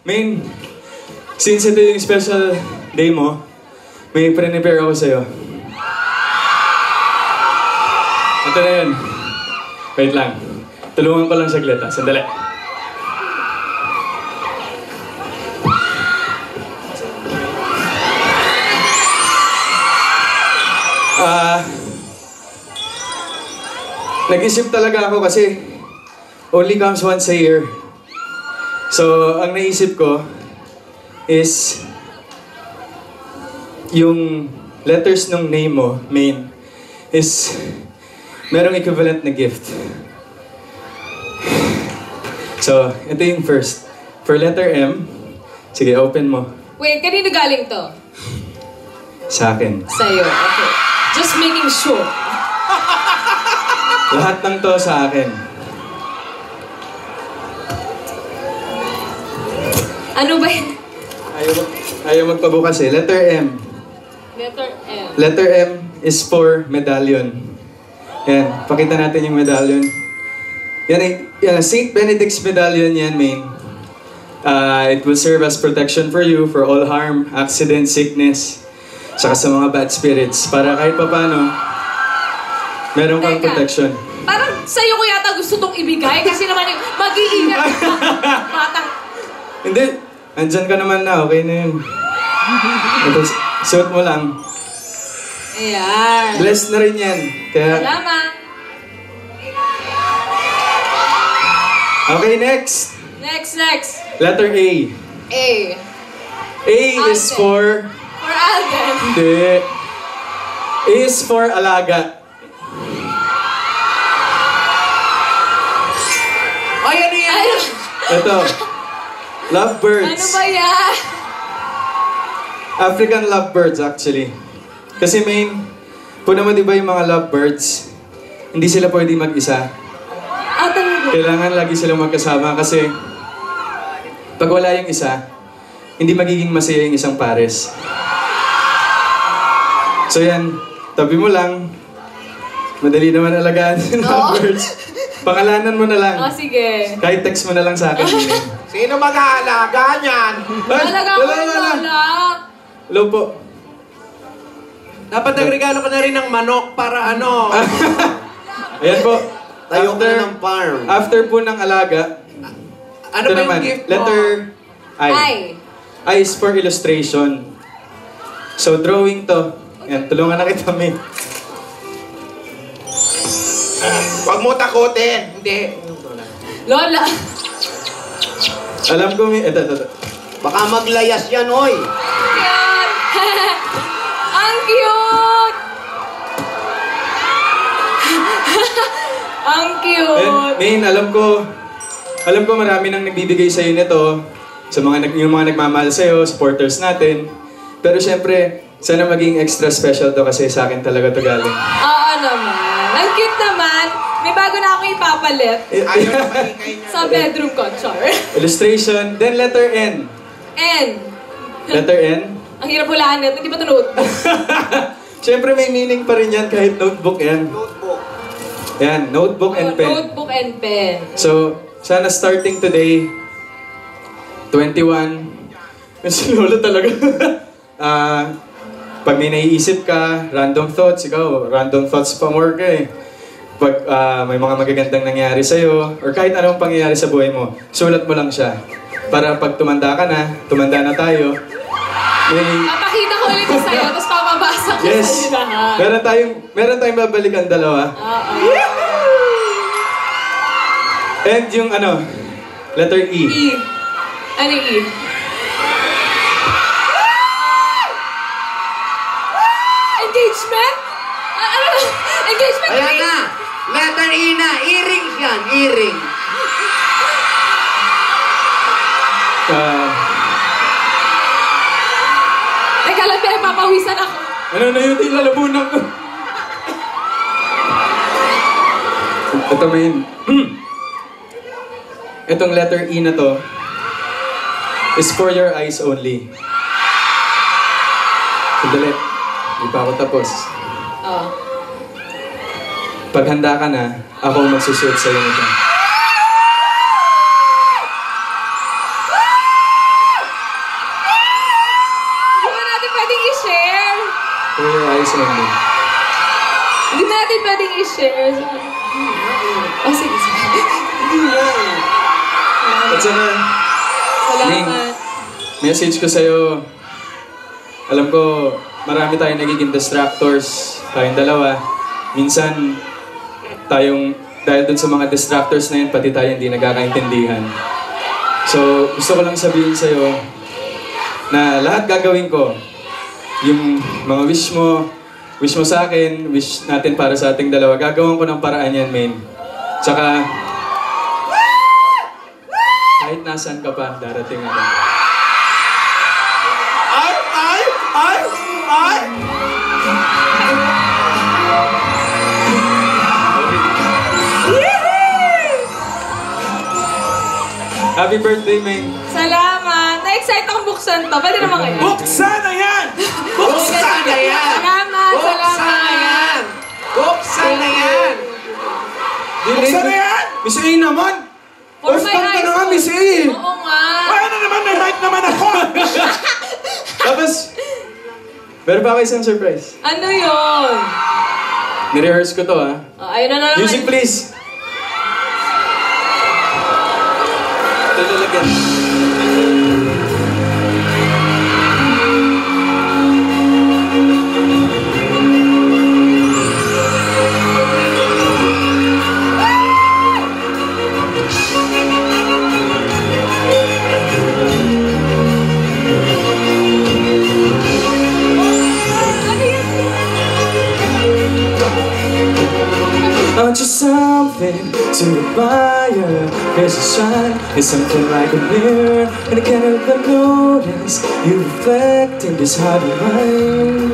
Main, since ito yung special day mo, may pre-prepare ako sa'yo. Ito na yun. Wait lang. Tulungan ko lang saglit ha. Sandali. Nag-isip talaga ako kasi only comes once a year. So, ang naisip ko is yung letters ng name mo, main, is merong equivalent na gift. So, ito yung first. For letter M, sige, open mo. Wait, kanino galing to? Sa akin. Sa'yo, okay. Just making sure. Lahat ng to sa akin. Ano ba yun? Ayaw magpabukas eh. Letter M. Letter M. Letter M is for medallion. Yan, pakita natin yung medallion. Yan, St. Benedict's medallion yan, main. It will serve as protection for you for all harm, accident, sickness, saka sa mga bad spirits. Para kahit papano, meron kang protection. Parang sa'yo ko yata gusto tong ibigay kasi naman yung mag-iingat ka. Batang. Hindi, andyan ka naman na, okay na yun. Ito, suot mo lang. Ayan. Blessed na rin yan. Kaya... Salamat. Okay, next. Next. Letter A. A. A is for... For Alden. Hindi. A is for alaga. Ay, ano yan? Ito. Lovebirds. Ano ba yan? African lovebirds, actually. Kasi main, puna mo diba yung mga lovebirds, hindi sila pwede mag-isa. Talaga. Kailangan lagi silang magkasama kasi pag wala yung isa, hindi magiging masaya yung isang pares. So yan, tabi mo lang. Madali naman alagaan yung lovebirds. Pangalanan mo na lang. Sige. Kahit text mo na lang sa akin. Sino mag-aalaga niyan? Talaga ako wala. Hello po. Dapat nagregalo ka na rin ng manok para ano. Ayan po. Tayo ka na ng farm. After po ng alaga, Ano ito ba yung naman, gift mo? letter I. I is for illustration. So, drawing to. Yan, tulungan na kita, May. Huwag mo takutin. Hindi. Lola. Alam ko, May. Ito. Baka maglayas yan, oy. Cute. Ang cute. Ang cute. Main, alam ko marami nang nagbibigay sa'yo nito. Sa yung mga nagmamahal sa'yo, supporters natin. Pero syempre, sana maging extra special to kasi sa akin talaga to galing. Oo naman. Ang cute naman. May bago na akong ipapalit. Ayaw na maingay niya. Sa bedroom ko, char. Illustration, then letter N. N. Letter N? Ang hirap hulaan nito. Hindi ba ito notebook? Syempre may meaning pa rin yan kahit notebook yan. Notebook. Yan, notebook and pen. Notebook and pen. So, sana starting today, 21, si Lolo talaga. Pag may naiisip ka, random thoughts, ikaw, random thoughts pa more ka eh. Pag may mga magagandang nangyari sa'yo, or kahit anong pangyayari sa buhay mo, sulat mo lang siya. Para pag tumanda ka na, tumanda na tayo, Papakita ko ulit sa'yo, tapos papabasa ko yes. sa'yo lahat. Meron tayong babalikan dalawa. And yung letter E. E. Ano yung E? Engagement? Ano? Engagement? Ayan na. Letter E na. Earrings yan. Earring. Teka lang, pero papawisan ako. Ano na yun? Ilalabunan ko. Ito main. Itong letter E na to is for your eyes only. Sandali. Hindi pa ako tapos. Oh. Pag handa ka na, ako magsusuot sa'yo nito. For your eyes only. Hindi na natin pwedeng i-share. Oh, sige, sige. At saka, Ning, Salamat. message ko sa'yo, alam ko, marami tayong nagiging distractors, tayong dalawa. Minsan, dahil dun sa mga distractors na yun, pati tayo hindi nagkakaintindihan. So, gusto ko lang sabihin sa'yo na lahat gagawin ko. Yung mga wish mo sa akin, wish natin para sa ating dalawa, gagawin ko ng paraan yan, main. Tsaka, kahit nasan ka pa, darating ako. Ay! Happy birthday, main. Salamat. Na-excite akong buksan to. Pwede naman kayo. Buksan na yan! Buksan na yan! Salamat, Buksan na salamat. yan! Buksan na yan! Buksan na yan! Miss A naman! For First my time ka high na nga, school. Miss A! Oo nga. Ay, ano naman? May right naman ako! Tapos, meron pa ako isang surprise. Ano yun? Nirehearse ko to, ha? Oh, ayun na naman. Music, please! Ito lalagyan. Aren't you something to admire? There's a shine, it's something like a mirror, and I can't help but notice you reflect in this heart of mine.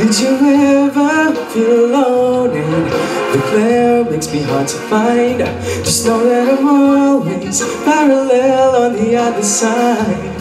Did you ever feel alone and the glare makes me hard to find? Just know that I'm always parallel on the other side.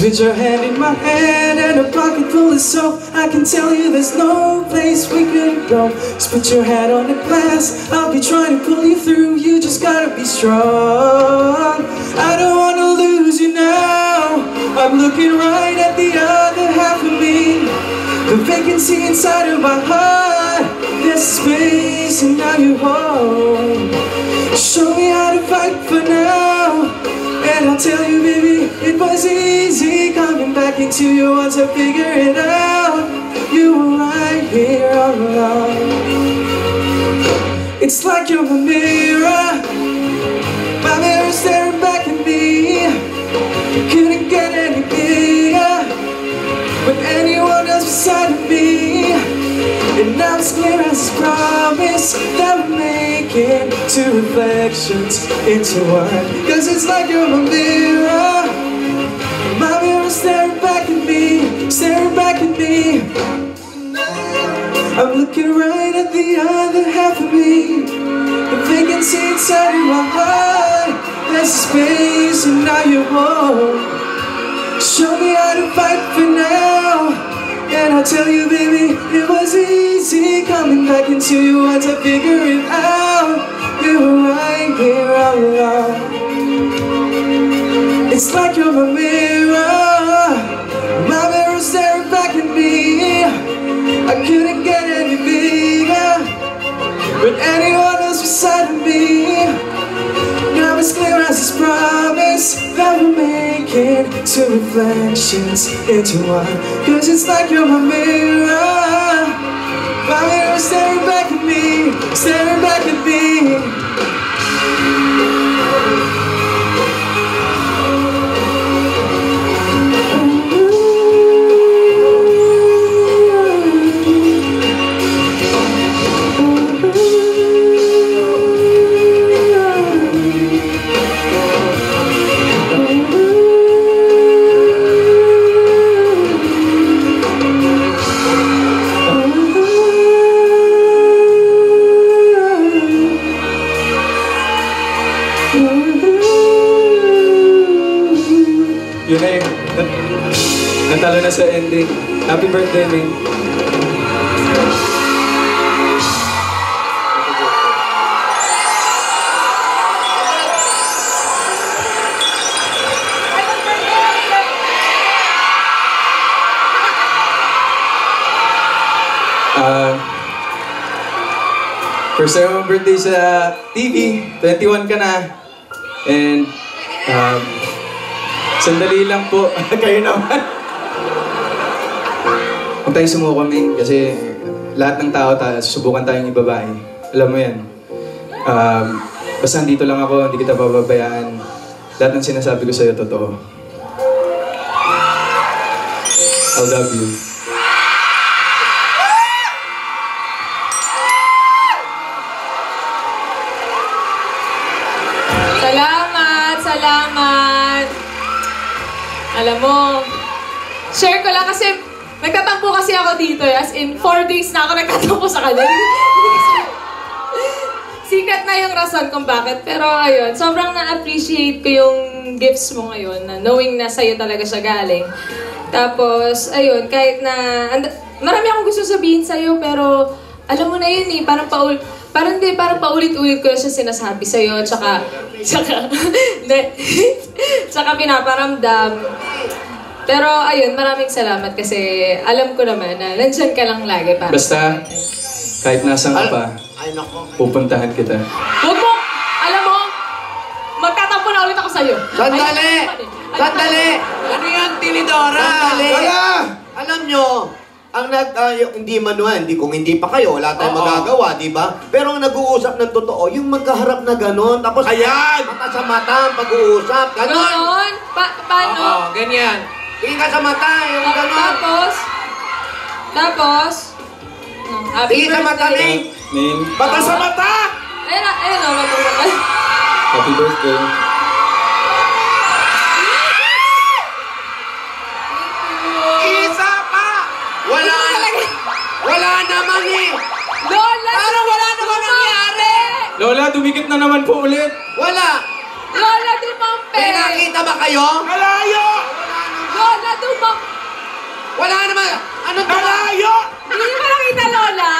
With your hand in my hand and a pocket full of soap, I can tell you there's no place we couldn't go. Just put your head on the glass, I'll be trying to pull you through. You just gotta be strong. I don't wanna lose you now. I'm looking right at the other half of me, the vacancy inside of my heart. There's space and now you're home. Show me how to fight for now, and I'll tell you, baby, it was easy coming back into you once I figured it out. You were right here all along. It's like you're a mirror, my mirror staring back at me. Couldn't get any bigger with anyone else beside of me. And now it's clear as a promise that we're making two reflections into one. Cause it's like you're a mirror, my mirror staring back at me, staring back at me. I'm looking right at the other half of me, the vacancy inside of my heart. There's a space and now you're home. Show me how to fight for now, and I'll tell you, baby, it was easy coming back into you once I figured it out. You were right here all along. It's like you're a mirror, my mirror staring back at me. I couldn't get any bigger with anyone else beside of me. Now it's clear as this promise that we're making two reflections into one. Cause it's like you're my mirror, my mirror staring back at me, staring back at me. Yun na yung natalo na sa ending. Happy birthday, man. First time mo birthday sa TV, 21 ka na. And, sandali lang po, kayo naman. Huwag tayong sumuko kami kasi lahat ng tao, susubukan tayong ibabae. Alam mo yan. Basta dito lang ako, hindi kita pababayaan. Lahat ng sinasabi ko sa'yo, totoo. I love you. Salamat! Alam mo, share ko lang kasi nagtatampo kasi ako dito. As in, 4 days na ako nagtatampo sa kanya. Secret na yung rason kung bakit. Pero ayun, sobrang na-appreciate ko yung gifts mo ngayon, na knowing na sa'yo talaga siya galing. Tapos, ayun, kahit na marami akong gusto sabihin sa'yo, pero alam mo na yun eh, parang paulit-ulit ko siya sinasabi sa'yo, tsaka pinaparamdam. Pero ayun, maraming salamat kasi alam ko naman na nandyan ka lang lagi para basta, kahit nasan ka pa, pupuntahan kita. Huwag mo! Alam mo, magtatampo na ulit ako sa'yo. Sandali! Sandali! Ano yan, Tinidora? Sandali! Wala! Alam nyo, hindi manuhan, kung hindi pa kayo, wala tayong magagawa, di ba? Pero ang nag-uusap ng totoo, yung magkaharap na gano'n, tapos Ayan! mata sa mata ang pag-uusap, gano'n. Ganon? Paano? Oo, ganyan. Tingin ka sa mata, yung gano'n. Tapos, Tingin sa mata, Ning. Ning, Mata sa mata! ayun o, matulungan. happy birthday. Isa pa! Wala naman eh. Lola! Parang wala naman nangyari! Lola, dumikit na naman po ulit. Wala. Lola, dumampe! May nakita ba kayo? Malayo! Lola, dumampe! Wala naman. Anong Malayo! Hindi mo nakita, Lola?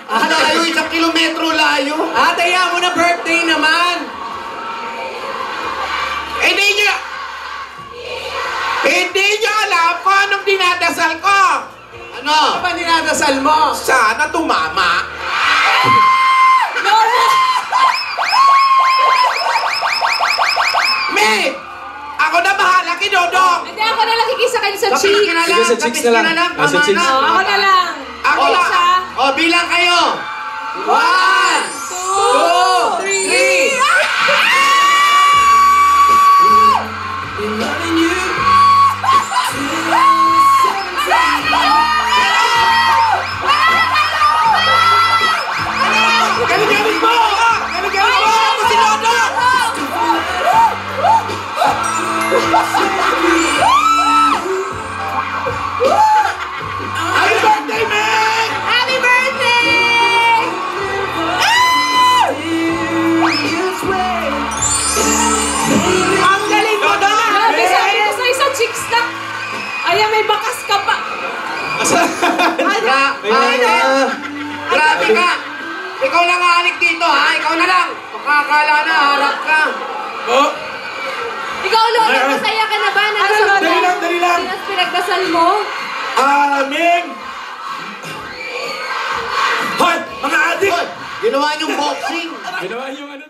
layo, 1 kilometro layo. Ate, yan mo na birthday naman! Hindi nyo alam kung anong dinadasal ko! Ano? Ano ba dinadasal mo? Sana tumama. Lola! Me! Ako na bahala kay Dodong! Hindi ako na nakikisakay sa Kapis cheeks. ka na Sige, lang, sa chicks kapis na ka lang. na lang. Ah, sa Tama chicks. na. Ako na lang. Ako Ayun lang. siya. O, bilang kayo. 1, 2, 3. Galing-galing mo! Galing-galing mo! Ako si Dodong! Happy birthday, Meg! Happy birthday! Ang galing mo, Dodong! Grabe, sabi ko sa isang chicks na. Ayan, may bakas ka pa. Grabe ka. Ikaw lang halik dito, ha? Ikaw na lang. Makakala na, harap ka. Oh, Ikaw, Lola, masaya ka na ba? dali lang. Pinagdasal mo? Meg! Hoy! Mga adik! Ginawa niyong boxing. Ginawa yung ano.